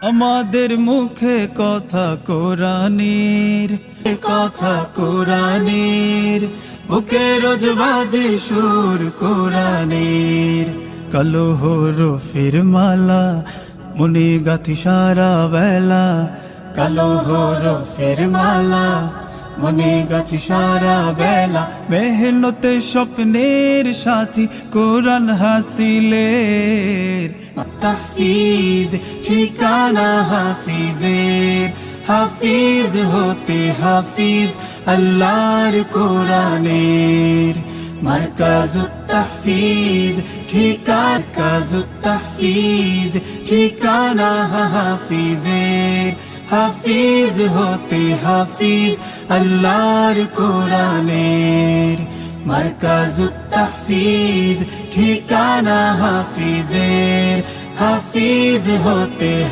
আমাদের মুখে কথা কোরআনের, কথা কোরআনের, বুকে রোজ বাজে সুর কোরআনের। কালো হরফের মালা মনে গাঁথি সারা বেলা, কালো হরফের মালা মনে গাছি সারা বেলা। মেহনতে স্বপ্নের সাথী কোরআন হাসিলের, তাহফিজ ঠিকানা হাফিজের। হাফিজ হতে হাফিজ আল্লাহর কোরআনের। মারকাজুত তাহফিজ মারকাজুত তাহফিজ ঠিকানা হাফিজের। হাফিজ হতে হাফিজ আল্লাহর কোরআনের। মারকাজুত তাহফিজ ঠিকানা হাফিজের। হাফিজ হতে